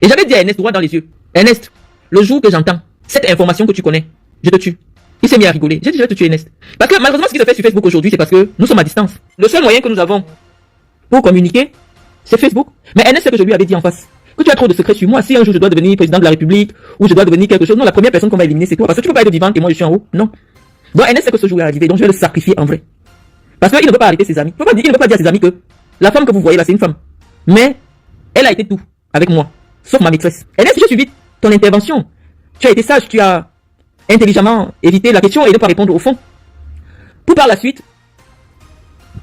Et j'avais dit à Ernest droit dans les yeux, Ernest, le jour que j'entends cette information que tu connais, je te tue. Il s'est mis à rigoler. J'ai dit, je vais te tuer, Ernest. Parce que malheureusement, ce qui se fait sur Facebook aujourd'hui, c'est parce que nous sommes à distance. Le seul moyen que nous avons pour communiquer, c'est Facebook. Mais Ernest, c'est que je lui avais dit en face, que tu as trop de secrets sur moi. Si un jour je dois devenir président de la République, ou je dois devenir quelque chose, non, la première personne qu'on va éliminer, c'est toi. Parce que tu peux pas être vivante et moi je suis en haut. Non. Donc Ernest sait que ce jour est arrivé, donc je vais le sacrifier en vrai. Parce qu'il ne peut pas arrêter ses amis. Il ne peut pas dire à ses amis que la femme que vous voyez là, c'est une femme. Mais elle a été tout avec moi, sauf ma maîtresse. Ernest, j'ai suivi ton intervention. Tu as été sage, tu as intelligemment évité la question et ne pas répondre au fond. Pour par la suite,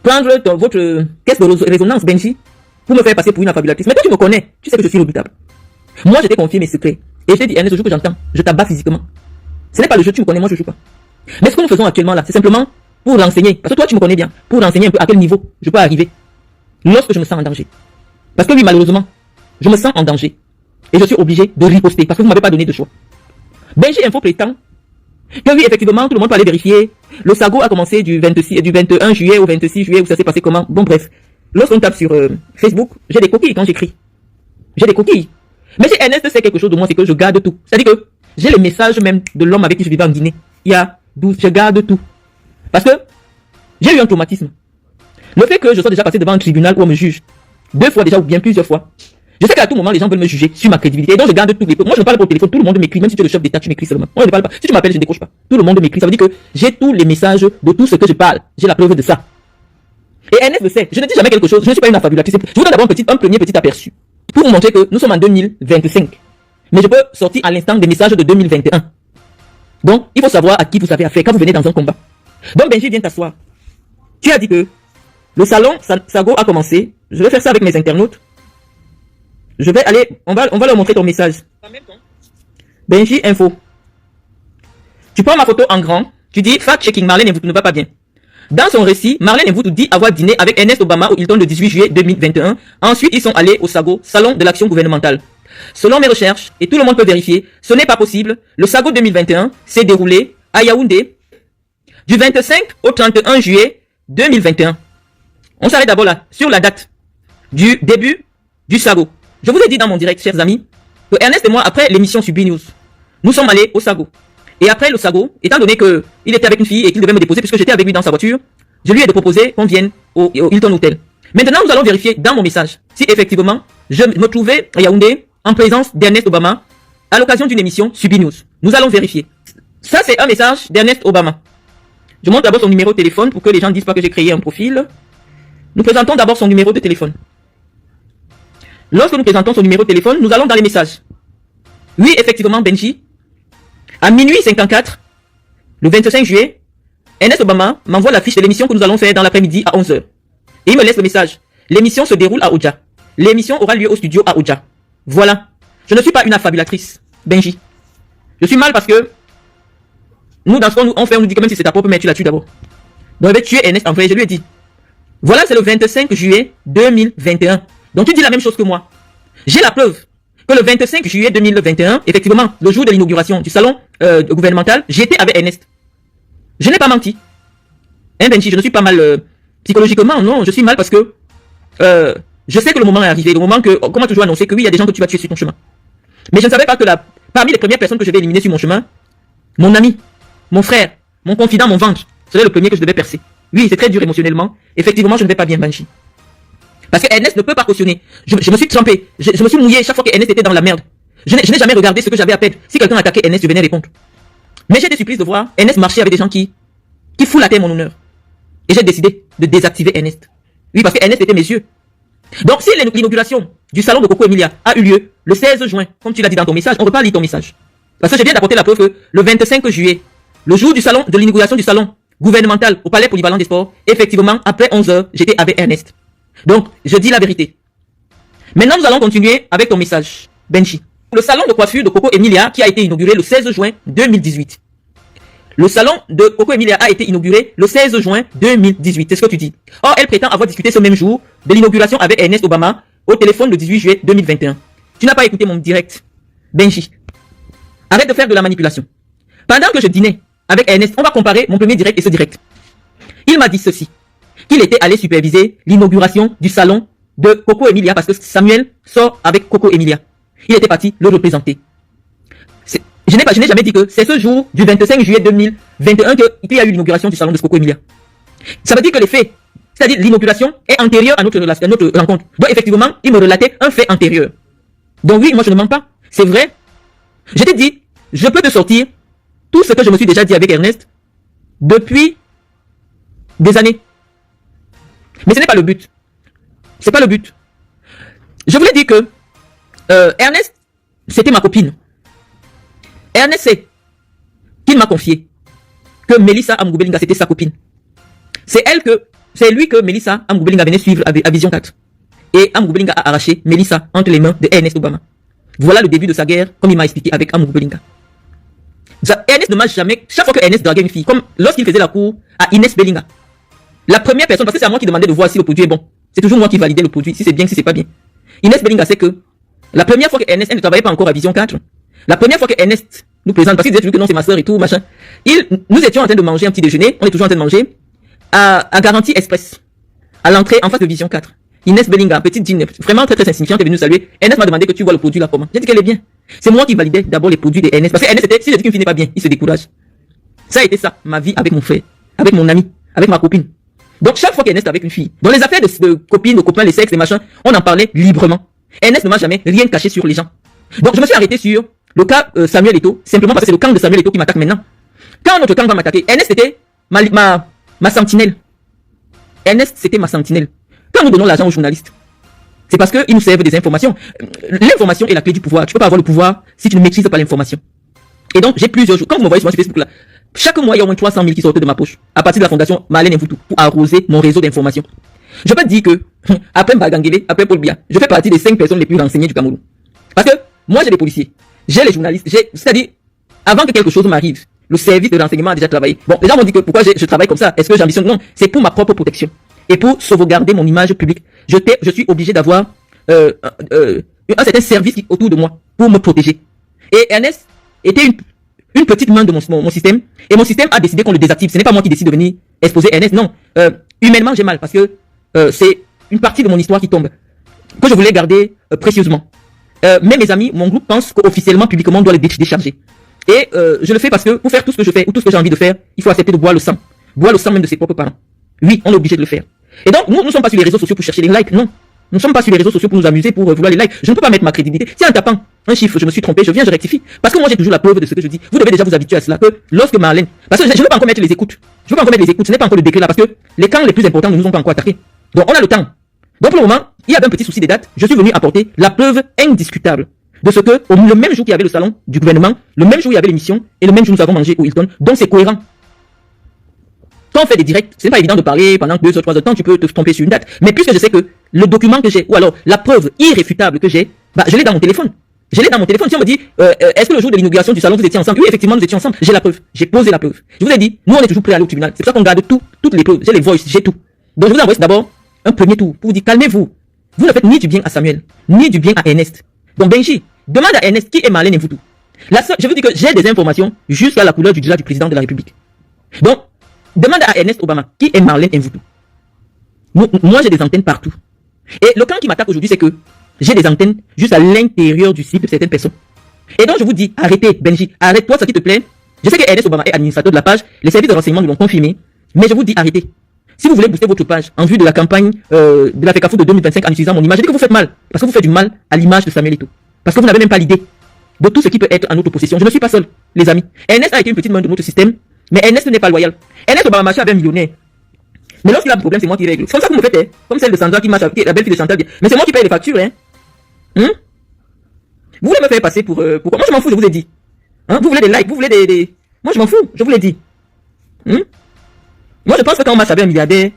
prendre votre caisse de résonance, Benji, pour me faire passer pour une affabulatrice. Mais toi, tu me connais, tu sais que je suis redoutable. Moi, je t'ai confié mes secrets. Et je t'ai dit, Ernest, le jour que j'entends, je t'abats physiquement. Ce n'est pas le jeu, tu me connais, moi je joue pas. Mais ce que nous faisons actuellement là, c'est simplement pour renseigner. Parce que toi, tu me connais bien. Pour renseigner un peu à quel niveau je peux arriver lorsque je me sens en danger. Parce que oui, malheureusement, je me sens en danger. Et je suis obligé de riposter parce que vous ne m'avez pas donné de choix. Benji Info prétend que oui, effectivement, tout le monde peut aller vérifier. Le sago a commencé du 21 juillet au 26 juillet, où ça s'est passé comment. Bon, bref. Lorsqu'on tape sur Facebook, j'ai des coquilles quand j'écris. J'ai des coquilles. Mais si Ernest sait quelque chose de moi, c'est que je garde tout. C'est-à-dire que j'ai le message même de l'homme avec qui je vivais en Guinée. Il y a 12, je garde tout. Parce que j'ai eu un traumatisme. Le fait que je sois déjà passé devant un tribunal où on me juge, 2 fois déjà ou bien plusieurs fois. Je sais qu'à tout moment, les gens veulent me juger sur ma crédibilité. Et donc, je garde toutes les preuves. Moi, je ne parle pas au téléphone. Tout le monde m'écrit. Même si tu es le chef d'État, tu m'écris seulement. Moi, je ne parle pas. Si tu m'appelles, je ne décroche pas. Tout le monde m'écrit. Ça veut dire que j'ai tous les messages de tout ce que je parle. J'ai la preuve de ça. Et Ernest le sait. Je ne dis jamais quelque chose. Je ne suis pas une affabulatrice. Je vous donne d'abord un premier petit aperçu. Pour vous montrer que nous sommes en 2025. Mais je peux sortir à l'instant des messages de 2021. Donc, il faut savoir à qui vous avez affaire quand vous venez dans un combat. Donc, Benji, viens t'asseoir. Tu as dit que le salon Sago a commencé. Je vais faire ça avec mes internautes. Je vais aller, on va leur montrer ton message. Benji Info. Tu prends ma photo en grand. Tu dis, fact-checking, Marlène Mvoutou ne va pas bien. Dans son récit, Marlène Mvoutou dit avoir dîné avec Ernest Obama au Hilton le 18 juillet 2021. Ensuite, ils sont allés au Sago, Salon de l'action gouvernementale. Selon mes recherches, et tout le monde peut vérifier, ce n'est pas possible. Le Sago 2021 s'est déroulé à Yaoundé du 25 au 31 juillet 2021. On s'arrête d'abord là, sur la date du début du Sago. Je vous ai dit dans mon direct, chers amis, que Ernest et moi, après l'émission sur B-News, nous sommes allés au Sago. Et après le Sago, étant donné qu'il était avec une fille et qu'il devait me déposer, puisque j'étais avec lui dans sa voiture, je lui ai proposé qu'on vienne au Hilton Hotel. Maintenant, nous allons vérifier dans mon message si effectivement je me trouvais à Yaoundé en présence d'Ernest Obama à l'occasion d'une émission sur B-News. Nous allons vérifier. Ça, c'est un message d'Ernest Obama. Je montre d'abord son numéro de téléphone pour que les gens ne disent pas que j'ai créé un profil. Nous présentons d'abord son numéro de téléphone. Lorsque nous présentons son numéro de téléphone, nous allons dans les messages. Oui, effectivement, Benji, à minuit 54, le 25 juillet, Ernest Obama m'envoie la fiche de l'émission que nous allons faire dans l'après-midi à 11h. Et il me laisse le message. L'émission se déroule à Oja. L'émission aura lieu au studio à Oja. Voilà. Je ne suis pas une affabulatrice, Benji. Je suis mal parce que nous, dans ce qu'on fait, on nous dit que même si c'est ta propre mère, tu la tues d'abord. Donc, je vais tuer Ernest en vrai. Je lui ai dit. Voilà, c'est le 25 juillet 2021. Donc tu dis la même chose que moi. J'ai la preuve que le 25 juillet 2021, effectivement, le jour de l'inauguration du salon gouvernemental, j'étais avec Ernest. Je n'ai pas menti. Hein, Benji, je ne suis pas mal psychologiquement, non, je suis mal parce que je sais que le moment est arrivé, le moment que, comme on a toujours annoncé que oui, il y a des gens que tu vas tuer sur ton chemin. Mais je ne savais pas que parmi les premières personnes que je vais éliminer sur mon chemin, mon ami, mon frère, mon confident, mon ventre, serait le premier que je devais percer. Oui, c'est très dur émotionnellement. Effectivement, je ne vais pas bien, Benji. Parce que Ernest ne peut pas cautionner. Je me suis trempé. Je me suis mouillé chaque fois que Ernest était dans la merde. Je n'ai jamais regardé ce que j'avais à perdre. Si quelqu'un attaquait Ernest, je venais répondre. Mais j'ai été surprise de voir Ernest marcher avec des gens qui foutent la terre mon honneur. Et j'ai décidé de désactiver Ernest. Oui, parce que Ernest était mes yeux. Donc, si l'inauguration du salon de Coco Emilia a eu lieu le 16 juin, comme tu l'as dit dans ton message, on ne peut pas lire ton message. Parce que je viens d'apporter la preuve que le 25 juillet, le jour du salon, de l'inauguration du salon gouvernemental au Palais Polyvalent des Sports, effectivement, après 11h, j'étais avec Ernest. Donc, je dis la vérité. Maintenant, nous allons continuer avec ton message, Benji. Le salon de coiffure de Coco Emilia qui a été inauguré le 16 juin 2018. Le salon de Coco Emilia a été inauguré le 16 juin 2018. C'est ce que tu dis. Or, elle prétend avoir discuté ce même jour de l'inauguration avec Ernest Obama au téléphone le 18 juillet 2021. Tu n'as pas écouté mon direct, Benji. Arrête de faire de la manipulation. Pendant que je dînais avec Ernest, on va comparer mon premier direct et ce direct. Il m'a dit ceci. Qu'il était allé superviser l'inauguration du salon de Coco Emilia parce que Samuel sort avec Coco Emilia. Il était parti le représenter. Je n'ai jamais dit que c'est ce jour du 25 juillet 2021 qu'il y a eu l'inauguration du salon de Skoko Emilia. Ça veut dire que les faits, c'est-à-dire l'inauguration, est antérieure à notre rencontre. Donc effectivement, il me relatait un fait antérieur. Donc oui, moi je ne mens pas. C'est vrai. Je t'ai dit, je peux te sortir tout ce que je me suis déjà dit avec Ernest depuis des années. Mais ce n'est pas le but. C'est pas le but. Je voulais dire que Ernest, c'était ma copine. Ernest sait qu'il m'a confié que Melissa Amgoubelinga, c'était sa copine. C'est lui que Melissa Amgoubelinga venait suivre à Vision 4. Et Amgoubelinga a arraché Melissa entre les mains de Ernest Obama. Voilà le début de sa guerre, comme il m'a expliqué avec Amgoubelinga. Ernest ne m'a jamais, chaque fois que Ernest draguait une fille, comme lorsqu'il faisait la cour à Inès Belinga, la première personne, parce que c'est à moi qui demandais de voir si le produit est bon. C'est toujours moi qui validais le produit, si c'est bien, si c'est pas bien. Inès Belinga sait que la première fois que Ernest, elle ne travaillait pas encore à Vision 4, la première fois que Ernest nous présente, parce qu'il disait toujours que non, c'est ma soeur et tout, machin, nous étions en train de manger un petit déjeuner, on est toujours en train de manger, à Garantie Express, à l'entrée en face de Vision 4. Inès Belinga, petite dîne, vraiment très très insignifiante, est venue nous saluer. Ernest m'a demandé que tu vois le produit là comment. J'ai dit qu'elle est bien. C'est moi qui validais d'abord les produits de Ernest. Parce que Ernest était, si je dis qu'une fille n'est pas bien, il se décourage. Ça a été ça, ma vie avec mon frère, avec mon ami, avec ma copine. Donc chaque fois qu'Ernest avec une fille, dans les affaires de copines, de copains, les sexes, les machins, on en parlait librement. Ernest ne m'a jamais rien caché sur les gens. Donc je me suis arrêté sur le cas Samuel Eto'o, simplement parce que c'est le camp de Samuel Eto'o qui m'attaque maintenant. Quand notre camp va m'attaquer, Ernest était ma sentinelle. Ernest, c'était ma sentinelle. Quand nous donnons l'argent aux journalistes, c'est parce qu'ils nous servent des informations. L'information est la clé du pouvoir. Tu peux pas avoir le pouvoir si tu ne maîtrises pas l'information. Et donc, j'ai plusieurs jours. Quand vous me voyez sur Facebook là, chaque mois, il y a au moins 300 000 qui sortent de ma poche. À partir de la fondation Marlène Mvutu pour arroser mon réseau d'informations. Je peux te dire que, après Mbagangele, après Paul Biya, je fais partie des 5 personnes les plus renseignées du Cameroun. Parce que, moi, j'ai les policiers, j'ai les journalistes, c'est-à-dire, avant que quelque chose m'arrive, le service de renseignement a déjà travaillé. Bon, les gens m'ont dit que pourquoi je travaille comme ça? Est-ce que j'ambitionne? Non, c'est pour ma propre protection. Et pour sauvegarder mon image publique, je suis obligé d'avoir un certain service autour de moi pour me protéger. Et Ernest était une petite main de mon système. Et mon système a décidé qu'on le désactive. Ce n'est pas moi qui décide de venir exposer Ernest. Non, humainement j'ai mal parce que c'est une partie de mon histoire qui tombe, que je voulais garder précieusement. Mais mes amis, mon groupe pense qu'officiellement, publiquement, on doit les décharger. Et je le fais parce que pour faire tout ce que je fais ou tout ce que j'ai envie de faire, il faut accepter de boire le sang. Boire le sang même de ses propres parents. Oui, on est obligé de le faire. Et donc, nous ne sommes pas sur les réseaux sociaux pour chercher les likes, non. Nous ne sommes pas sur les réseaux sociaux pour nous amuser, pour vouloir les likes. Je ne peux pas mettre ma crédibilité. Si en tapant un chiffre, je me suis trompé, je viens, je rectifie. Parce que moi, j'ai toujours la preuve de ce que je dis. Vous devez déjà vous habituer à cela, que lorsque Marlène, parce que je ne veux pas encore mettre les écoutes. Je veux pas encore mettre les écoutes. Ce n'est pas encore le décret là, parce que les camps les plus importants ne nous ont pas encore attaqués. Donc, on a le temps. Donc, pour le moment, il y avait un petit souci des dates. Je suis venu apporter la preuve indiscutable de ce que, le même jour qu'il y avait le salon du gouvernement, le même jour il y avait l'émission, et le même jour nous avons mangé au Hilton. Donc, c'est cohérent. Quand on fait des directs, c'est pas évident de parler pendant 2 ou 3 heures de temps, tu peux te tromper sur une date. Mais puisque je sais que le document que j'ai, ou alors la preuve irréfutable que j'ai, bah, je l'ai dans mon téléphone. Je l'ai dans mon téléphone. Si on me dit, est-ce que le jour de l'inauguration du salon, vous étiez ensemble? Oui, effectivement, nous étions ensemble. J'ai la preuve. J'ai posé la preuve. Je vous ai dit, nous, on est toujours prêts à aller au tribunal. C'est pour ça qu'on garde toutes les preuves. J'ai les voices, j'ai tout. Donc, je vous envoie d'abord un premier tour pour vous dire, calmez-vous. Vous ne faites ni du bien à Samuel, ni du bien à Ernest. Donc, Benji, demande à Ernest qui est Marlène Mvutu. Je vous dis que j'ai des informations jusqu'à la couleur du drap du président de la République. Donc, demande à Ernest Obama qui est Marlène Mvutu. Moi, j'ai des antennes partout. Et le camp qui m'attaque aujourd'hui, c'est que j'ai des antennes juste à l'intérieur du site de certaines personnes. Et donc, je vous dis, arrêtez, Benji, arrête-toi, ça qui te plaît. Je sais que Ernest Obama est administrateur de la page, les services de renseignement nous l'ont confirmé, mais je vous dis, arrêtez. Si vous voulez booster votre page en vue de la campagne de la FECAFO de 2025 en utilisant mon image, je dis que vous faites mal, parce que vous faites du mal à l'image de Samuel Eto'o. Parce que vous n'avez même pas l'idée de tout ce qui peut être en notre possession. Je ne suis pas seul, les amis. Ernest a été une petite main de notre système, mais Ernest n'est pas loyal. Ernest Obama marchait avec un millionnaire. Mais lorsqu'il a un problème, c'est moi qui règle. C'est comme ça que vous me faites, hein? Comme celle de Sandra qui marche avec la belle-fille de Chantal. Mais c'est moi qui paye les factures, hein? Vous voulez me faire passer pour moi je m'en fous, je vous ai dit. Hein? Vous voulez des likes, vous voulez des... Moi je m'en fous, je vous l'ai dit. Moi je pense que quand on marche avec un milliardaire,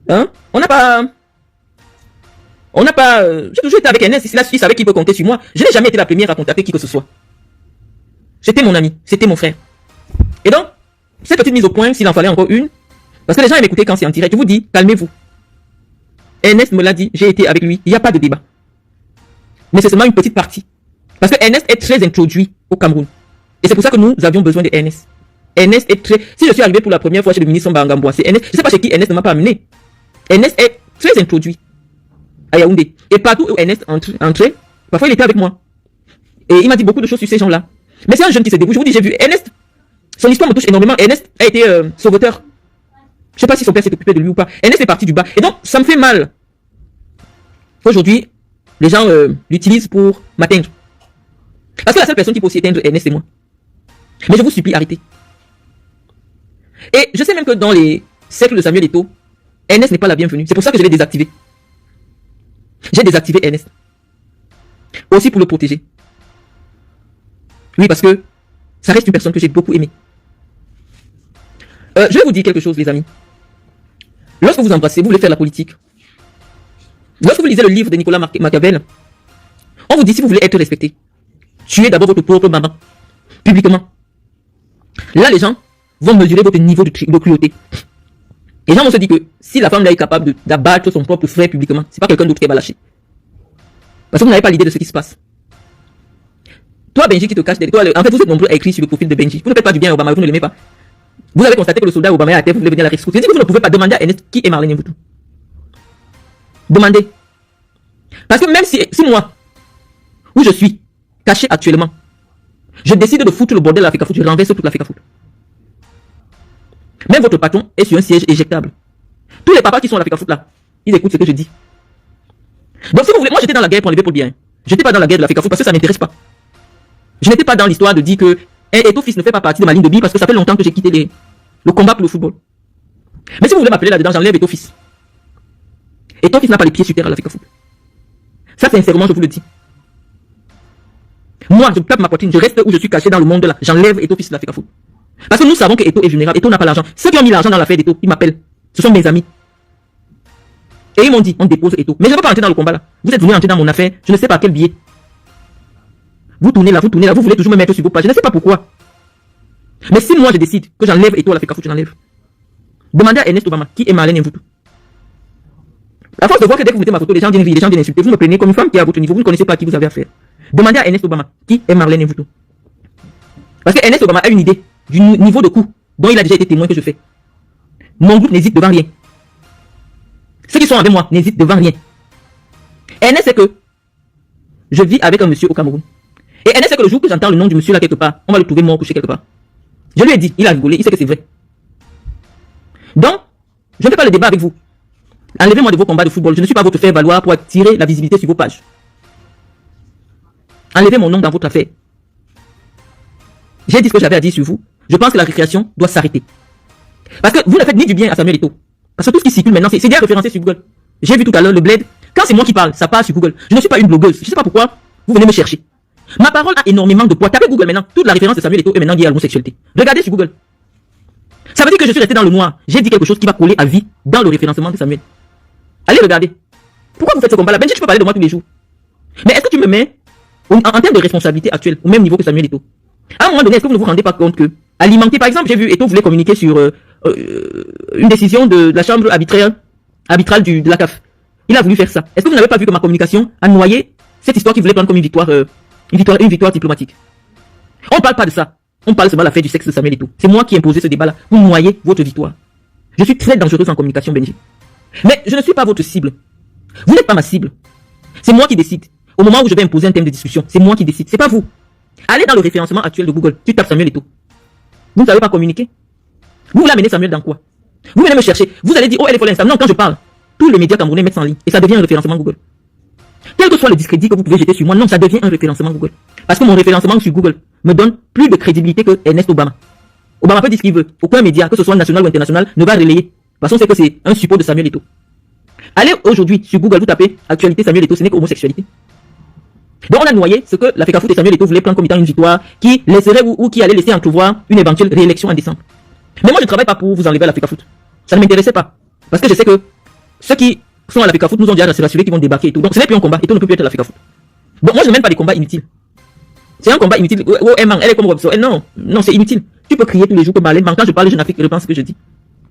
hein? On n'a pas... J'ai toujours été avec Ernest, il savait qu'il peut compter sur moi. Je n'ai jamais été la première à contacter qui que ce soit. C'était mon ami, c'était mon frère. Et donc, cette petite mise au point, s'il en fallait encore une, parce que les gens aiment écouter quand c'est en direct, je vous dis, calmez-vous. Ernest me l'a dit, j'ai été avec lui, il n'y a pas de débat. Mais c'est seulement une petite partie. Parce que Ernest est très introduit au Cameroun. Et c'est pour ça que nous avions besoin de Ernest. Ernest est très... Si je suis arrivé pour la première fois chez le ministre Mbangamboa, c'est Ernest. Je ne sais pas chez qui Ernest ne m'a pas amené. Ernest est très introduit à Yaoundé. Et partout où Ernest entrait, parfois il était avec moi. Et il m'a dit beaucoup de choses sur ces gens-là. Mais c'est un jeune qui se débrouille. Je vous dis, j'ai vu Ernest. Son histoire me touche énormément. Ernest a été sauveteur. Je sais pas si son père s'est occupé de lui ou pas. Ernest est parti du bas. Et donc, ça me fait mal. Aujourd'hui, les gens l'utilisent pour m'atteindre. Parce que la seule personne qui peut aussi éteindre Ernest, c'est moi. Mais je vous supplie, arrêtez. Et je sais même que dans les cercles de Samuel Eto'o, Ernest n'est pas la bienvenue. C'est pour ça que je l'ai désactivé. J'ai désactivé Ernest. Aussi pour le protéger. Oui, parce que ça reste une personne que j'ai beaucoup aimée. Je vais vous dire quelque chose, les amis. Lorsque vous embrassez, vous voulez faire la politique. Lorsque vous lisez le livre de Nicolas Machiavel, on vous dit si vous voulez être respecté, tuez d'abord votre propre maman, publiquement. Là, les gens vont mesurer votre niveau de cruauté. Les gens vont se dire que si la femme là est capable d'abattre son propre frère publiquement, c'est pas quelqu'un d'autre qui va lâcher. Parce que vous n'avez pas l'idée de ce qui se passe. Toi, Benji, qui te cache derrière toi, en fait, vous êtes nombreux à écrire sur le profil de Benji. Vous ne faites pas du bien à Obama, vous ne l'aimez pas. Vous avez constaté que le soldat Obama est à terre, vous voulez venir à la rescousse. Je dis que vous ne pouvez pas demander à Ernest qui est Marlène Mvuto. Demandez. Parce que même si moi, où je suis, caché actuellement, je décide de foutre le bordel à l'Africa Foot, je renverse toute l'Africa Foot. Même votre patron est sur un siège éjectable. Tous les papas qui sont à l'Africa Foot là, ils écoutent ce que je dis. Donc si vous voulez, moi j'étais dans la guerre pour enlever Paul Biya. J'étais pas dans la guerre de l'Africa Foot parce que ça m'intéresse pas. Je n'étais pas dans l'histoire de dire que Eto'o fils ne fait pas partie de ma ligne de vie parce que ça fait longtemps que j'ai quitté le combat pour le football. Mais si vous voulez m'appeler là-dedans, j'enlève Eto'o fils. Eto'o fils n'a pas les pieds sur terre à l'Africa Foot. Ça sincèrement je vous le dis. Moi je tape ma poitrine, je reste où je suis caché dans le monde là. J'enlève Eto'o fils de l'Africa Foot. Parce que nous savons que Eto'o est vulnérable. Eto'o n'a pas l'argent. Ceux qui ont mis l'argent dans l'affaire d'Eto'o, ils m'appellent. Ce sont mes amis. Et ils m'ont dit, on dépose Eto'o. Mais je ne veux pas entrer dans le combat là. Vous êtes venu entrer dans mon affaire, je ne sais pas quel billet. Vous tournez là, vous voulez toujours me mettre sur vos pages. Je ne sais pas pourquoi. Mais si moi je décide que j'enlève Eto'o à l'Africa Foot, je l'enlève. Demandez à Ernest Obama qui est Marlène Mvuto. À force de voir que dès que vous mettez ma photo, les gens viennent rire, les gens viennent insulter. Vous me prenez comme une femme qui est à votre niveau, vous ne connaissez pas à qui vous avez affaire. Demandez à Ernest Obama qui est Marlène Mvuto. Parce que Ernest Obama a une idée du niveau de coup dont il a déjà été témoin que je fais. Mon groupe n'hésite devant rien. Ceux qui sont avec moi n'hésitent devant rien. Ernest sait que je vis avec un monsieur au Cameroun. Et Ernest sait que le jour que j'entends le nom du monsieur là quelque part, on va le trouver mort couché quelque part. Je lui ai dit, il a rigolé, il sait que c'est vrai. Donc, je ne fais pas le débat avec vous. Enlevez-moi de vos combats de football. Je ne suis pas votre faire-valoir pour attirer la visibilité sur vos pages. Enlevez mon nom dans votre affaire. J'ai dit ce que j'avais à dire sur vous. Je pense que la récréation doit s'arrêter. Parce que vous ne faites ni du bien à Samuel Eto'o. Parce que tout ce qui circule maintenant, c'est déjà référencé sur Google. J'ai vu tout à l'heure le bled. Quand c'est moi qui parle, ça passe sur Google. Je ne suis pas une blogueuse. Je ne sais pas pourquoi vous venez me chercher. Ma parole a énormément de poids. Tapez Google maintenant. Toute la référence de Samuel Eto'o est maintenant liée à l'homosexualité. Regardez sur Google. Ça veut dire que je suis resté dans le noir. J'ai dit quelque chose qui va coller à vie dans le référencement de Samuel. Allez regarder. Pourquoi vous faites ce combat-là? Benji, tu peux parler de moi tous les jours. Mais est-ce que tu me mets en termes de responsabilité actuelle au même niveau que Samuel Eto'o? À un moment donné, est-ce que vous ne vous rendez pas compte que alimenter, par exemple, j'ai vu Eto'o voulait communiquer sur une décision de la chambre arbitrale de la CAF. Il a voulu faire ça. Est-ce que vous n'avez pas vu que ma communication a noyé cette histoire qu'il voulait prendre comme une victoire diplomatique? On ne parle pas de ça. On parle seulement de l'affaire du sexe de Samuel Eto'o. C'est moi qui ai imposé ce débat-là. Vous noyez votre victoire. Je suis très dangereuse en communication, Benji. Mais je ne suis pas votre cible. Vous n'êtes pas ma cible. C'est moi qui décide. Au moment où je vais imposer un thème de discussion, c'est moi qui décide. C'est pas vous. Allez dans le référencement actuel de Google. Tu tapes Samuel Eto'o. Vous ne savez pas communiquer. Vous voulez amener Samuel dans quoi? Vous venez me chercher. Vous allez dire, oh, elle est folle Insta. Non, quand je parle, tous les médias camerounais mettent ça en ligne. Et ça devient un référencement Google. Quel que soit le discrédit que vous pouvez jeter sur moi, non, ça devient un référencement Google. Parce que mon référencement sur Google me donne plus de crédibilité que Ernest Obama. Obama peut dire ce qu'il veut. Aucun média, que ce soit national ou international, ne va relayer. Parce qu'on sait que c'est un support de Samuel Eto'o. Allez aujourd'hui sur Google, vous tapez actualité Samuel Eto'o, ce n'est qu'homosexualité. Donc on a noyé ce que l'Africa Foot et Samuel Eto'o voulaient prendre comme étant une victoire qui laisserait ou qui allait laisser entrevoir une éventuelle réélection en décembre. Mais moi je ne travaille pas pour vous enlever à l'Africa Foot. Ça ne m'intéressait pas. Parce que je sais que ceux qui sont à l'Africa Foot nous ont déjà rassuré qu'ils vont débarquer et tout. Donc ce n'est plus un combat. Eto'o ne peut plus être à l'Africa Foot. Donc moi je ne mène pas des combats inutiles. C'est un combat inutile. Oh, elle est comme Robson. Non, non, c'est inutile. Tu peux crier tous les jours que Marlène, quand je parle, je pense ce que je dis.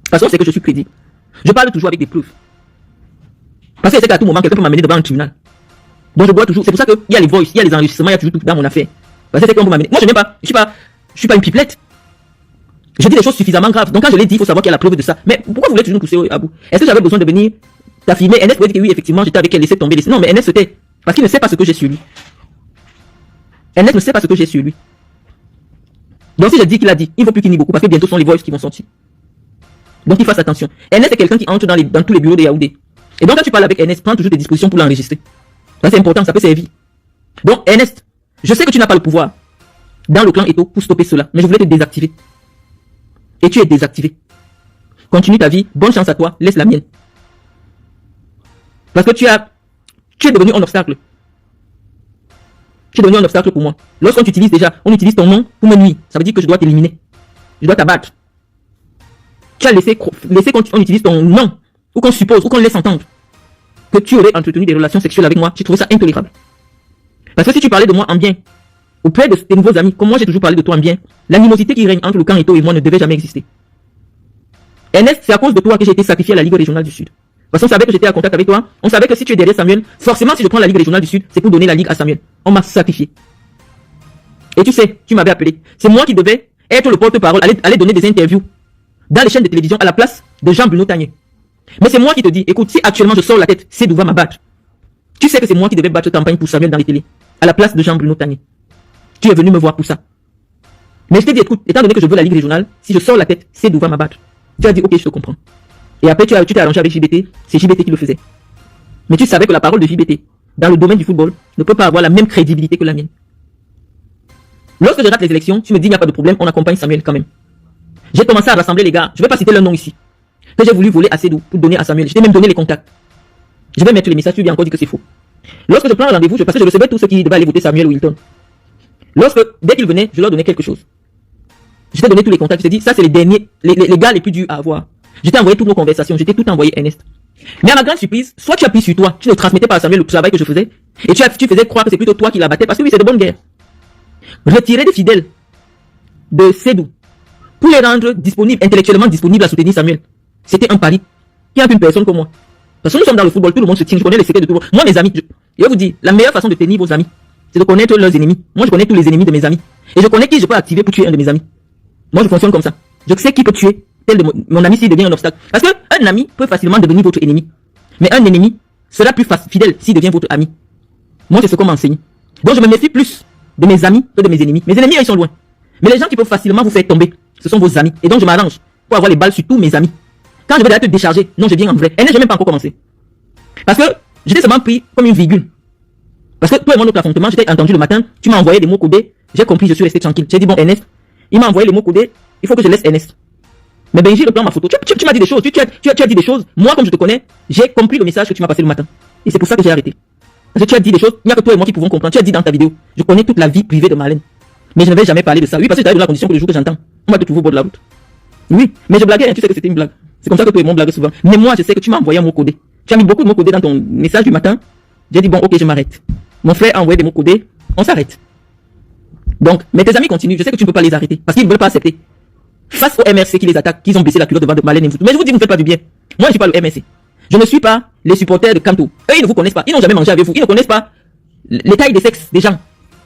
Parce qu'on sait que je suis crédible. Je parle toujours avec des preuves. Parce que c'est qu'à tout moment, quelqu'un peut m'amener devant un tribunal. Donc je dois toujours. C'est pour ça qu'il y a les voices, il y a les enregistrements, il y a toujours tout dans mon affaire. Parce que c'est qu'on peut m'amener. Moi je n'aime pas. Je suis pas une pipelette. Je dis des choses suffisamment graves. Donc quand je l'ai dit, il faut savoir qu'il y a la preuve de ça. Mais pourquoi vous voulez toujours pousser à bout? Est-ce que j'avais besoin de venir t'affirmer? Ernest pouvait dire que oui, effectivement, j'étais avec elle, laisser tomber. Non, mais Ernest c'était. Parce qu'il ne sait pas ce que j'ai sur lui. Ernest ne sait pas ce que j'ai sur lui. Donc si je dis qu'il a dit, il ne faut plus qu'il nie beaucoup parce que bientôt ce sont les voices qui vont sortir. Donc il fasse attention. Ernest est quelqu'un qui entre dans tous les bureaux de Yaoundé. Et donc quand tu parles avec Ernest, prends toujours des dispositions pour l'enregistrer. Ça c'est important, ça peut servir. Donc Ernest, je sais que tu n'as pas le pouvoir dans le clan Eto pour stopper cela, mais je voulais te désactiver. Et tu es désactivé. Continue ta vie, bonne chance à toi, laisse la mienne. Parce que tu es devenu un obstacle. Tu es devenu un obstacle pour moi. Lorsqu'on t'utilise déjà, on utilise ton nom pour me nuire. Ça veut dire que je dois t'éliminer. Je dois t'abattre. Tu as laissé qu'on utilise ton nom, ou qu'on suppose, ou qu'on laisse entendre que tu aurais entretenu des relations sexuelles avec moi. J'ai trouvé ça intolérable. Parce que si tu parlais de moi en bien, auprès de tes nouveaux amis, comme moi j'ai toujours parlé de toi en bien, l'animosité qui règne entre le clan Eto et moi ne devait jamais exister. Ernest, c'est à cause de toi que j'ai été sacrifié à la Ligue régionale du Sud. Parce qu'on savait que j'étais en contact avec toi, on savait que si tu es derrière Samuel, forcément si je prends la Ligue régionale du Sud, c'est pour donner la Ligue à Samuel. On m'a sacrifié. Et tu sais, tu m'avais appelé. C'est moi qui devais être le porte-parole, aller donner des interviews dans les chaînes de télévision à la place de Jean-Bruno Tagné. Mais c'est moi qui te dis, écoute, si actuellement je sors la tête, Sédou va m'abattre. Tu sais que c'est moi qui devais battre campagne pour Samuel dans les télés, à la place de Jean-Bruno Tagné. Tu es venu me voir pour ça. Mais je t'ai dit, écoute, étant donné que je veux la Ligue régionale, si je sors la tête, Sédou va m'abattre. Tu as dit, ok, je te comprends. Et après, tu t'es arrangé avec JBT, c'est JBT qui le faisait. Mais tu savais que la parole de JBT, dans le domaine du football, ne peut pas avoir la même crédibilité que la mienne. Lorsque je rate les élections, tu me dis, il n'y a pas de problème, on accompagne Samuel quand même. J'ai commencé à rassembler les gars, je ne vais pas citer leur nom ici, que j'ai voulu voler à Sédou pour donner à Samuel. Je t'ai même donné les contacts. Je vais mettre les messages, tu lui as encore dit que c'est faux. Lorsque je prends un rendez-vous, parce que je recevais tous ceux qui devaient aller voter Samuel ou Wilton. Dès qu'ils venaient, je leur donnais quelque chose. Je t'ai donné tous les contacts, je t'ai dit, ça c'est les derniers, les gars les plus durs à avoir. Je t'ai envoyé toutes nos conversations, je t'ai tout envoyé Ernest. Mais à ma grande surprise, soit tu as pris sur toi, tu ne transmettais pas à Samuel le travail que je faisais, et tu faisais croire que c'est plutôt toi qui l'abattais, parce que oui, c'est de bonne guerre. Retirer des fidèles de Sédou pour les rendre disponibles, intellectuellement disponibles à soutenir Samuel. C'était un pari. Il n'y a qu'une personne comme moi. Parce que nous sommes dans le football, tout le monde se tient, je connais les secrets de tout le monde. Moi, mes amis, je vais vous dire, la meilleure façon de tenir vos amis, c'est de connaître leurs ennemis. Moi, je connais tous les ennemis de mes amis. Et je connais qui je peux activer pour tuer un de mes amis. Moi, je fonctionne comme ça. Je sais qui peut tuer tel de mon ami s'il devient un obstacle. Parce qu'un ami peut facilement devenir votre ennemi. Mais un ennemi sera plus fidèle s'il devient votre ami. Moi, c'est ce qu'on m'enseigne. Donc, je me méfie plus de mes amis que de mes ennemis. Mes ennemis, ils sont loin. Mais les gens qui peuvent facilement vous faire tomber, ce sont vos amis. Et donc, je m'arrange pour avoir les balles sur tous mes amis. Quand je vais d'ailleurs te décharger, non, je viens en vrai. Et je n'ai même pas encore commencé. Parce que je t'ai seulement pris comme une virgule. Parce que toi et moi, notre affrontement, je t'ai entendu le matin, tu m'as envoyé des mots codés, j'ai compris, je suis resté tranquille. J'ai dit, bon, Ernest, il m'a envoyé les mots codés, il faut que je laisse Ernest. Mais Benji reprend ma photo. Tu m'as dit des choses, tu as dit des choses. Moi, comme je te connais, j'ai compris le message que tu m'as passé le matin. Et c'est pour ça que j'ai arrêté. Parce que tu as dit des choses, il n'y a que toi et moi qui pouvons comprendre. Tu as dit dans ta vidéo, je connais toute la vie privée de Marlène. Mais je ne vais jamais parler de ça. Oui, parce que tu as eu la condition que le jour que j'entends, on va te trouver au bord de la route. Oui, mais je blaguais, hein, tu sais que c'était une blague. C'est comme ça que toi et moi on blague souvent. Mais moi, je sais que tu m'as envoyé un mot codé. Tu as mis beaucoup de mots codés dans ton message du matin. J'ai dit, bon, ok, je m'arrête. Mon frère a envoyé des mots codés, on s'arrête. Donc, mais tes amis continuent, je sais que tu ne peux pas les arrêter, parce qu'ils ne veulent pas accepter. Face au MRC qui les attaque, qu'ils ont baissé la culotte devant de Marlène et vous. Mais je vous dis, vous ne faites pas du bien. Moi, je ne suis pas le MRC. Je ne suis pas les supporters de Kanto. Eux, ils ne vous connaissent pas. Ils n'ont jamais mangé avec vous. Ils ne connaissent pas les tailles des sexes des gens.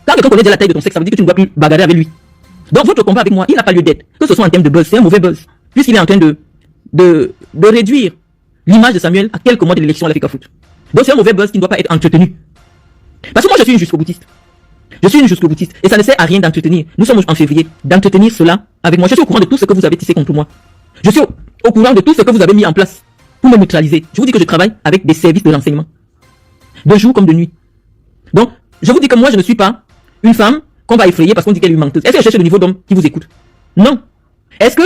Quand quelqu'un connaît déjà la taille de ton sexe, ça veut dire que tu ne dois plus bagarrer avec lui. Donc, votre combat avec moi, il n'a pas lieu d'être. Que ce soit en termes de buzz, c'est un mauvais buzz. Puisqu'il est en train de réduire l'image de Samuel à quelques mois de l'élection à la FECAFOOT. Donc, c'est un mauvais buzz qui ne doit pas être entretenu. Parce que moi, je suis une jusqu'au boutiste. Je suis une jusqu'au boutiste. Et ça ne sert à rien d'entretenir. Nous sommes en février. D'entretenir cela avec moi. Je suis au courant de tout ce que vous avez tissé contre moi. Je suis au courant de tout ce que vous avez mis en place pour me neutraliser. Je vous dis que je travaille avec des services de renseignement. De jour comme de nuit. Donc, je vous dis que moi, je ne suis pas une femme qu'on va effrayer parce qu'on dit qu'elle est une menteuse. Est-ce que je cherche le niveau d'homme qui vous écoute? Non. Est-ce que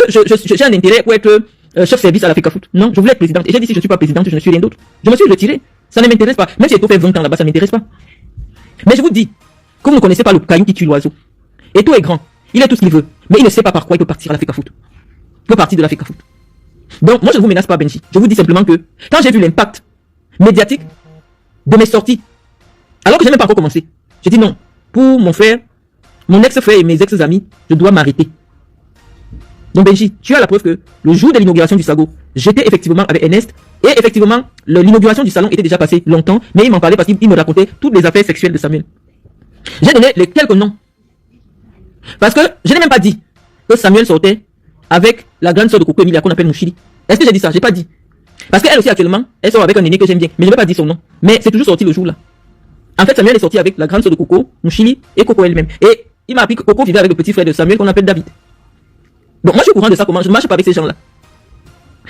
j'ai un intérêt pour être chef service à la FECAFOOT? Non. Je voulais être présidente. Et j'ai dit si je ne suis pas présidente, je ne suis rien d'autre. Je me suis retiré. Ça ne m'intéresse pas. Même si j'ai tout fait 20 ans là-bas, ça ne m'intéresse pas. Mais je vous dis que vous ne connaissez pas le caillou qui tue l'oiseau. Et tout est grand. Il est tout ce qu'il veut. Mais il ne sait pas par quoi il peut partir à la FECAFOOT. Il peut partir de la FECAFOOT. Donc, moi, je ne vous menace pas, Benji. Je vous dis simplement que quand j'ai vu l'impact médiatique de mes sorties, alors que je n'ai même pas encore commencé, j'ai dit non. Pour mon frère, mon ex-frère et mes ex-amis, je dois m'arrêter. Donc, Benji, tu as la preuve que le jour de l'inauguration du Sago, j'étais effectivement avec Ernest. Et effectivement, l'inauguration du salon était déjà passée longtemps. Mais il m'en parlait parce qu'il me racontait toutes les affaires sexuelles de Samuel. J'ai donné les quelques noms. Parce que je n'ai même pas dit que Samuel sortait avec la grande sœur de Coco Emilia qu'on appelle Mouchili. Est-ce que j'ai dit ça? J'ai pas dit. Parce qu'elle aussi actuellement, elle sort avec un aîné que j'aime bien. Mais je ne vais pas dire son nom. Mais c'est toujours sorti le jour là. En fait, Samuel est sorti avec la grande sœur de Coco, Mouchili, et Coco elle-même. Et il m'a appris que Coco vivait avec le petit frère de Samuel qu'on appelle David. Donc moi je suis au courant de ça, comment je ne marche pas avec ces gens-là.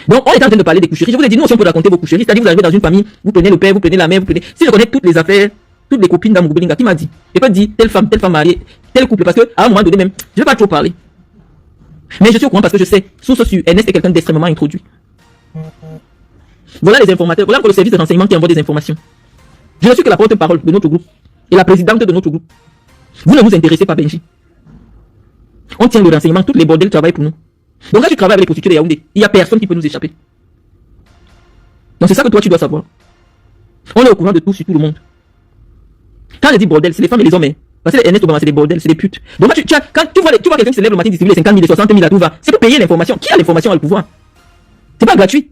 Donc on est en train de parler des coucheries. Je vous ai dit, nous aussi on peut raconter vos coucheries. C'est-à-dire vous arrivez dans une famille, vous prenez le père, vous prenez la mère, vous prenez... Si je connais toutes les affaires, toutes les copines d'Amouroubelinga, qui m'a dit, et pas dit telle femme mariée, tel couple, parce que à un moment donné même, je ne vais pas trop parler. Mais je suis au courant parce que je sais, source sur Ernest est quelqu'un d'extrêmement introduit. Voilà les informateurs, voilà pour le service de renseignement qui envoie des informations. Je ne suis que la porte-parole de notre groupe et la présidente de notre groupe. Vous ne vous intéressez pas, Benji. On tient le renseignement, tous les bordels travaillent pour nous. Donc là, tu travailles avec les prostituées de Yaoundé. Il n'y a personne qui peut nous échapper. Donc c'est ça que toi, tu dois savoir. On est au courant de tout sur tout le monde. Quand je dis bordel, c'est les femmes et les hommes. Hein. Parce que les Ernest Obama, c'est des bordels, c'est des putes. Donc là, quand tu vois quelqu'un qui se lève le matin, distribue les 50 000, les 60 000 à tout va. C'est pour payer l'information. Qui a l'information à le pouvoir? C'est pas gratuit.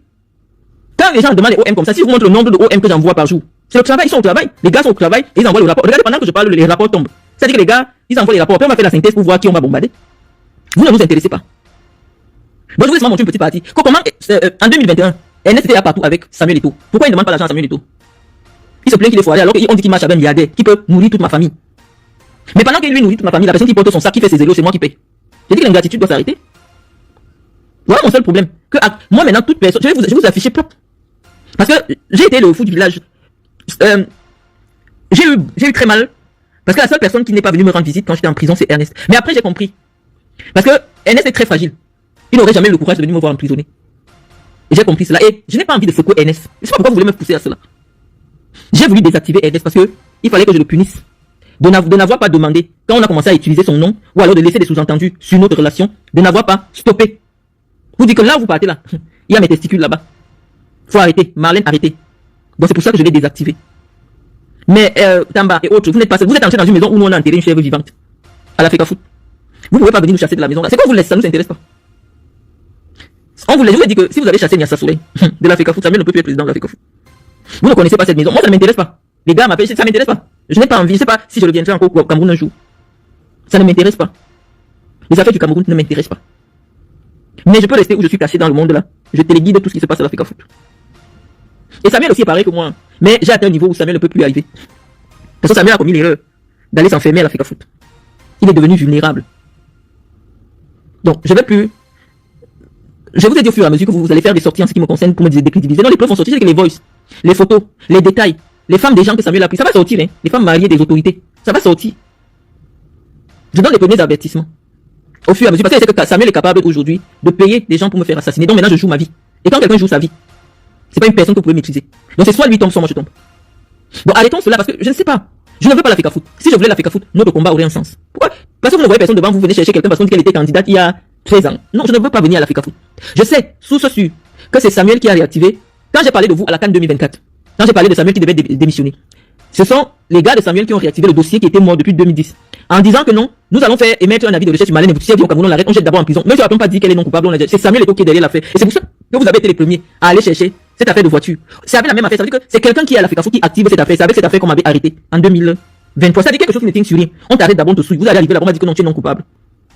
Quand les gens demandent les OM comme ça, si je vous montre le nombre de OM que j'envoie par jour, c'est le travail, ils sont au travail. Les gars sont au travail et ils envoient le rapport. Regardez, pendant que je parle, les rapports tombent. C'est-à-dire que les gars, ils envoient les rapports. Après, on va faire la synthèse pour voir qui on va bombarder. Vous ne vous intéressez pas. Donc, je vous laisse montrer une petite partie. Comment, en 2021, Ernest était là partout avec Samuel Eto'o. Pourquoi il ne demande pas l'argent à Samuel Eto'o? Il se plaint qu'il est foiré alors qu'on dit qu'il marche avec un milliardaire qui peut nourrir toute ma famille. Mais pendant qu'il lui nourrit toute ma famille, la personne qui porte son sac, qui fait ses élos, c'est moi qui paye. J'ai dit que l'ingratitude doit s'arrêter. Voilà mon seul problème. Que moi maintenant, toute personne, je vais vous afficher propre. Parce que j'ai été le fou du village. J'ai eu très mal. Parce que la seule personne qui n'est pas venue me rendre visite quand j'étais en prison, c'est Ernest. Mais après, j'ai compris. Parce que Ernest est très fragile. Il n'aurait jamais eu le courage de venir me voir emprisonné. Et j'ai compris cela. Et je n'ai pas envie de secouer Ernest. Je ne sais pas pourquoi vous voulez me pousser à cela. J'ai voulu désactiver Ernest parce que il fallait que je le punisse. De n'avoir pas demandé, quand on a commencé à utiliser son nom, ou alors de laisser des sous-entendus sur notre relation, de n'avoir pas stoppé. Vous dites que là où vous partez là, il y a mes testicules là-bas. Faut arrêter. Marlène, arrêtez. Donc c'est pour ça que je l'ai désactivé. Mais Tamba et autres, vous n'êtes pas seul. Vous êtes entré dans une maison où nous on a enterré une chèvre vivante. À l'Africa Foot. Vous ne pouvez pas venir nous chasser de la maison là. C'est quoi vous laissez, ça ne nous intéresse pas. On vous laisse, dit que si vous avez chassé Niassa Soleil de l'Africa Foot, Samuel ne peut plus être président de l'Africa Foot. Vous ne connaissez pas cette maison. Moi ça ne m'intéresse pas. Les gars m'appellent, ça ne m'intéresse pas. Je n'ai pas envie, je ne sais pas si je reviendrai encore au Cameroun un jour. Ça ne m'intéresse pas. Les affaires du Cameroun ne m'intéressent pas. Mais je peux rester où je suis caché dans le monde là. Je téléguide tout ce qui se passe à l'Africa Foot. Et Samuel aussi est pareil que moi. Mais j'ai atteint un niveau où Samuel ne peut plus y arriver. Parce que Samuel a commis l'erreur d'aller s'enfermer à l'Africa Foot. Il est devenu vulnérable. Donc, je vais plus... Je vous ai dit au fur et à mesure que vous allez faire des sorties en ce qui me concerne pour me décrédibiliser. Non, les preuves vont sortir, c'est que les voices, les photos, les détails, les femmes des gens que Samuel a pris, ça va sortir, hein. Les femmes mariées des autorités, ça va sortir. Je donne les premiers avertissements. Au fur et à mesure, parce que je sais que Samuel est capable aujourd'hui de payer des gens pour me faire assassiner. Donc maintenant, je joue ma vie. Et quand quelqu'un joue sa vie, c'est pas une personne que vous pouvez maîtriser. Donc c'est soit lui tombe, soit moi je tombe. Bon, arrêtons cela parce que je ne sais pas. Je ne veux pas l'Africa Foot. Si je voulais l'Africa Foot, notre combat aurait un sens. Pourquoi? Parce que vous ne voyez personne devant vous, venez chercher quelqu'un parce qu'elle était candidate il y a 13 ans. Non, je ne veux pas venir à l'Africa Foot. Je sais, source sûre, que c'est Samuel qui a réactivé. Quand j'ai parlé de vous à la CAN 2024, quand j'ai parlé de Samuel qui devait démissionner, ce sont les gars de Samuel qui ont réactivé le dossier qui était mort depuis 2010. En disant que non, nous allons faire émettre un avis de recherche sur Marlène Ebouti. Si elle vient au Cameroun, on l'arrête, on jette d'abord en prison. Même si on n'a pas dit qu'elle est non coupable, c'est Samuel Eto'o qui est derrière l'affaire. Et c'est pour ça que vous avez été les premiers à aller chercher cette affaire de voiture. C'est avec la même affaire. Ça veut dire que c'est quelqu'un qui est à l'Africa Foot qui active cette affaire. C'est avec cette affaire qu'on m'avait arrêté en 2023. Ça veut dire quelque chose qui ne tient sur rien. On t'arrête d'abord, on te souille. Vous allez arriver là-bas, on m'a dit que non, tu es non coupable.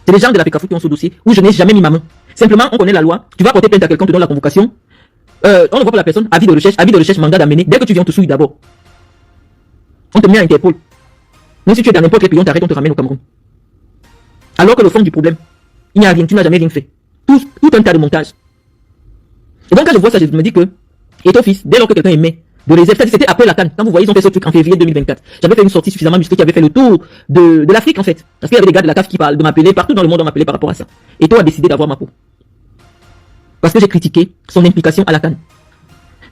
C'est les gens de l'Africa Foot qui ont ce dossier où je n'ai jamais mis ma main. Simplement, on connaît la loi. Tu vas porter plainte à quelqu'un, te donne la convocation. On ne voit pas la personne. Avis de recherche, mandat d'amener. Dès que tu viens, on te souille d'abord. On te met à Interpol. Même si tu es dans n'importe quel pays, on t'arrête, on te ramène au Cameroun. Alors que le fond du problème, il n'y a rien, tu n'as jamais rien fait. Tout un tas de montage. Et donc quand je vois ça, je me dis que, et ton fils, dès lors que quelqu'un aimait de réserve, c'était après la CAN, quand vous voyez, ils ont fait ce truc en février 2024. J'avais fait une sortie suffisamment musclée qui avait fait le tour de l'Afrique en fait. Parce qu'il y avait des gars de la CAF qui parlent de m'appeler, partout dans le monde on m'appelait par rapport à ça. Et toi a décidé d'avoir ma peau. Parce que j'ai critiqué son implication à la CAN.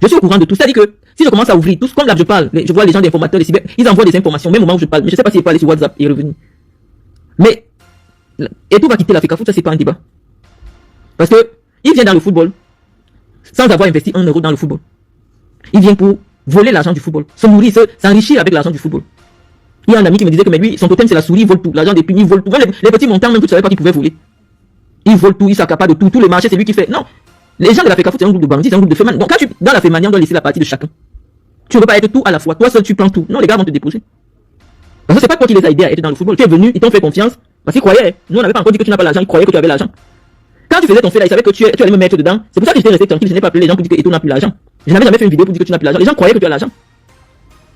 Je suis au courant de tout. C'est-à-dire que si je commence à ouvrir tout, comme là je parle, je vois les gens des informateurs, les cyber, ils envoient des informations, même au moment où je parle. Mais je sais pas s'il est pas allé sur WhatsApp et est revenu. Mais, et tout va quitter l'Africa Foot, ça c'est pas un débat. Parce que, il vient dans le football, sans avoir investi 1 euro dans le football. Il vient pour voler l'argent du football, se nourrir, s'enrichir avec l'argent du football. Il y a un ami qui me disait que mais lui, son totem c'est la souris, il vole tout, l'argent des punis, il vole tout. Les petits montants même que tu savais pas qu'ils pouvaient voler. Il vole tout, il s'accapare de tout, tous les marchés c'est lui qui fait. Non, les gens de l'Africa Foot c'est un groupe de bandits, c'est un groupe de féminin. Donc quand tu, dans la féminin, on doit laisser la partie de chacun. Tu ne veux pas être tout à la fois, toi seul tu prends tout. Non, les gars vont te déposer. Parce que c'est pas toi qui les as aidés à être dans le football. Tu es venu, ils t'ont fait confiance. Parce qu'ils croyaient. Nous, on n'avait pas encore dit que tu n'as pas l'argent, ils croyaient que tu avais l'argent. Quand tu faisais ton fait là, ils savaient que tu allais me mettre dedans. C'est pour ça que j'étais resté tranquille. Je n'ai pas appelé les gens pour dire que Eto'o n'a plus l'argent. Je n'avais jamais fait une vidéo pour dire que tu n'as plus l'argent. Les gens croyaient que tu as l'argent.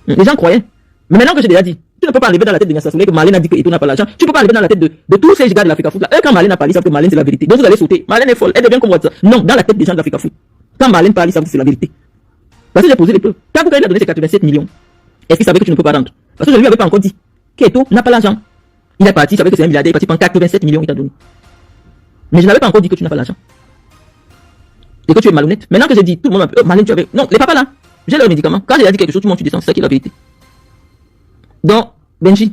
Les gens croyaient. Mais maintenant que j'ai déjà dit, tu ne peux pas enlever dans la tête de Nyassa Souley que Marlène a dit que Eto'o n'a pas l'argent. Tu ne peux pas enlever dans la tête de tous ces gars de l'Africa Foot là. Eux, quand Marlène a parlé, ils savent que Marlène c'est la vérité. Donc vous allez sauter. Marlène est folle, elle devient comme WhatsApp. Non, dans la tête des gens de l'Africa Foot. Quand Marlène parle, ils savent que c'est la vérité. Parce que j'ai posé les preuves. Quand il a donné ses 87 millions, est-ce qu'il savait que tu ne peux pas rendre? Parce que je ne lui avais pas encore dit qu'Eto'o n'a pas l'argent. Il est parti, il savait que c'est un milliardaire, il est parti prendre 87 millions, il t'a donné. Mais je n'avais pas encore dit que tu n'as pas l'argent. Et que tu es malhonnête. Maintenant que j'ai dit, tout le monde m'a Marlène, tu avais. Non, les papas là, j'ai leurs médicaments. Quand j'ai dit quelque chose, tout le monde tu descends, c'est ça qui est la vérité. Donc, Benji,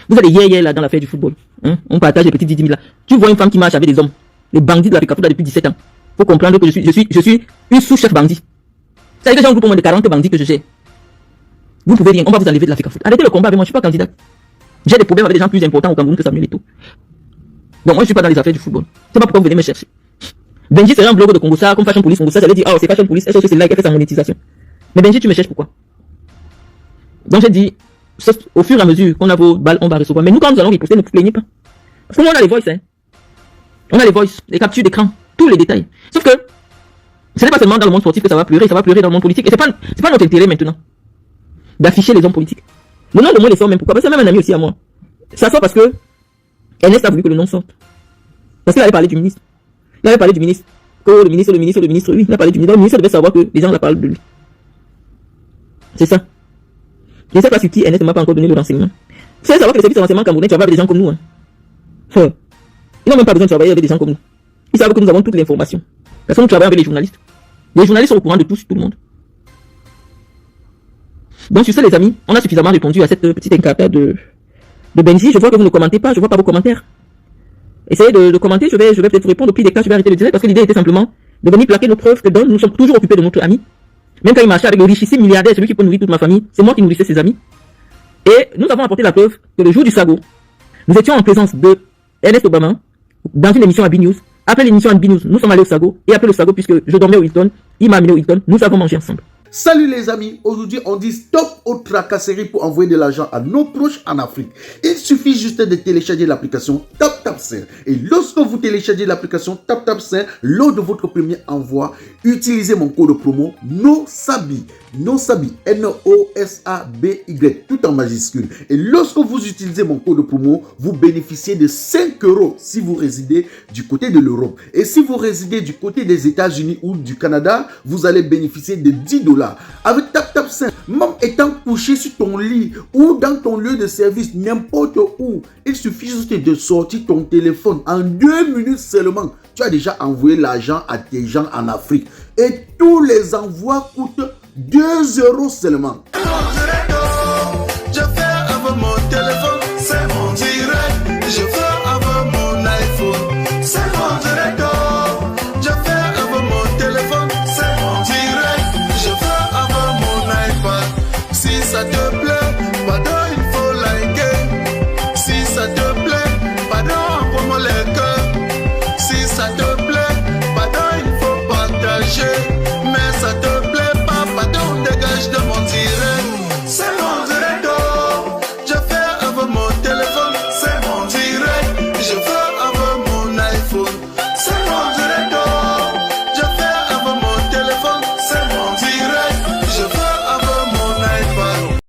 vous êtes hier là dans l'affaire du football. Hein? On partage les petits 10 000 là. Tu vois une femme qui marche avec des hommes, les bandits de l'Africa Foot depuis 17 ans. Faut comprendre que je suis une sous-chef bandit. Ça veut dire que j'ai un groupe au moins de 40 bandits que je gère. Vous ne pouvez rien, on va vous enlever de l'Africa Foot. Arrêtez le combat avec moi, je ne suis pas candidat. J'ai des problèmes avec des gens plus importants au Cameroun que Samuel Eto'o. Donc moi je ne suis pas dans les affaires du football. C'est pas pourquoi vous venez me chercher. Benji serait un blog de Congo ça, comme Fashion Police Congo ça, j'allais dire, oh c'est Fashion Police, c'est là qui a fait sa monétisation. Mais Benji, tu me cherches pourquoi? Donc j'ai dit, au fur et à mesure qu'on a vos balles, on va recevoir. Mais nous quand nous allons riposter, ne vous plaignez pas. Parce que nous on a les voices, hein. On a les voices, les captures d'écran, tous les détails. Sauf que, ce n'est pas seulement dans le monde sportif que ça va pleurer dans le monde politique. Et c'est pas notre intérêt maintenant d'afficher les hommes politiques. Le nom de moi les sort même pourquoi? Parce que c'est même un ami aussi à moi. Ça sort parce que Ernest a voulu que le nom sorte. Parce qu'il avait parlé du ministre. Il avait parlé du ministre. Que le ministre, oui, il a parlé du ministre. Le ministre devait savoir que les gens la parlent de lui. C'est ça. Je ne sais pas sur qui Ernest ne m'a pas encore donné le renseignement. Vous savez savoir que les services de renseignement camerounais travaillent avec des gens comme nous. Hein. Ils n'ont même pas besoin de travailler avec des gens comme nous. Ils savent que nous avons toute l'information. Parce que nous travaillons avec les journalistes. Les journalistes sont au courant de tout le monde. Donc sur ça les amis, on a suffisamment répondu à cette petite incartade de Benji. Je vois que vous ne commentez pas, je vois pas vos commentaires. Essayez de commenter, je vais peut-être vous répondre. Au pire des cas, je vais arrêter le direct parce que l'idée était simplement de venir plaquer nos preuves que nous sommes toujours occupés de notre ami. Même quand il marchait avec le richissime milliardaire, celui qui peut nourrir toute ma famille, c'est moi qui nourrissais ses amis. Et nous avons apporté la preuve que le jour du Sago, nous étions en présence de Ernest Obama dans une émission à B-News. Après l'émission à B-News, nous sommes allés au Sago. Et après le Sago, puisque je dormais au Hilton, il m'a amené au Hilton, nous avons mangé ensemble. Salut les amis, aujourd'hui on dit stop aux tracasseries pour envoyer de l'argent à nos proches en Afrique. Il suffit juste de télécharger l'application TapTapSend. Et lorsque vous téléchargez l'application TapTapSend, lors de votre premier envoi, utilisez mon code promo NOSABI, N-O-S-A-B-Y, tout en majuscule. Et lorsque vous utilisez mon code promo, vous bénéficiez de 5 € si vous résidez du côté de l'Europe. Et si vous résidez du côté des États-Unis ou du Canada, vous allez bénéficier de 10 $. Avec TapTapSend, même étant couché sur ton lit ou dans ton lieu de service, n'importe où, il suffit juste de sortir ton téléphone. En 2 minutes seulement, tu as déjà envoyé l'argent à tes gens en Afrique. Et tous les envois coûtent 2 € seulement.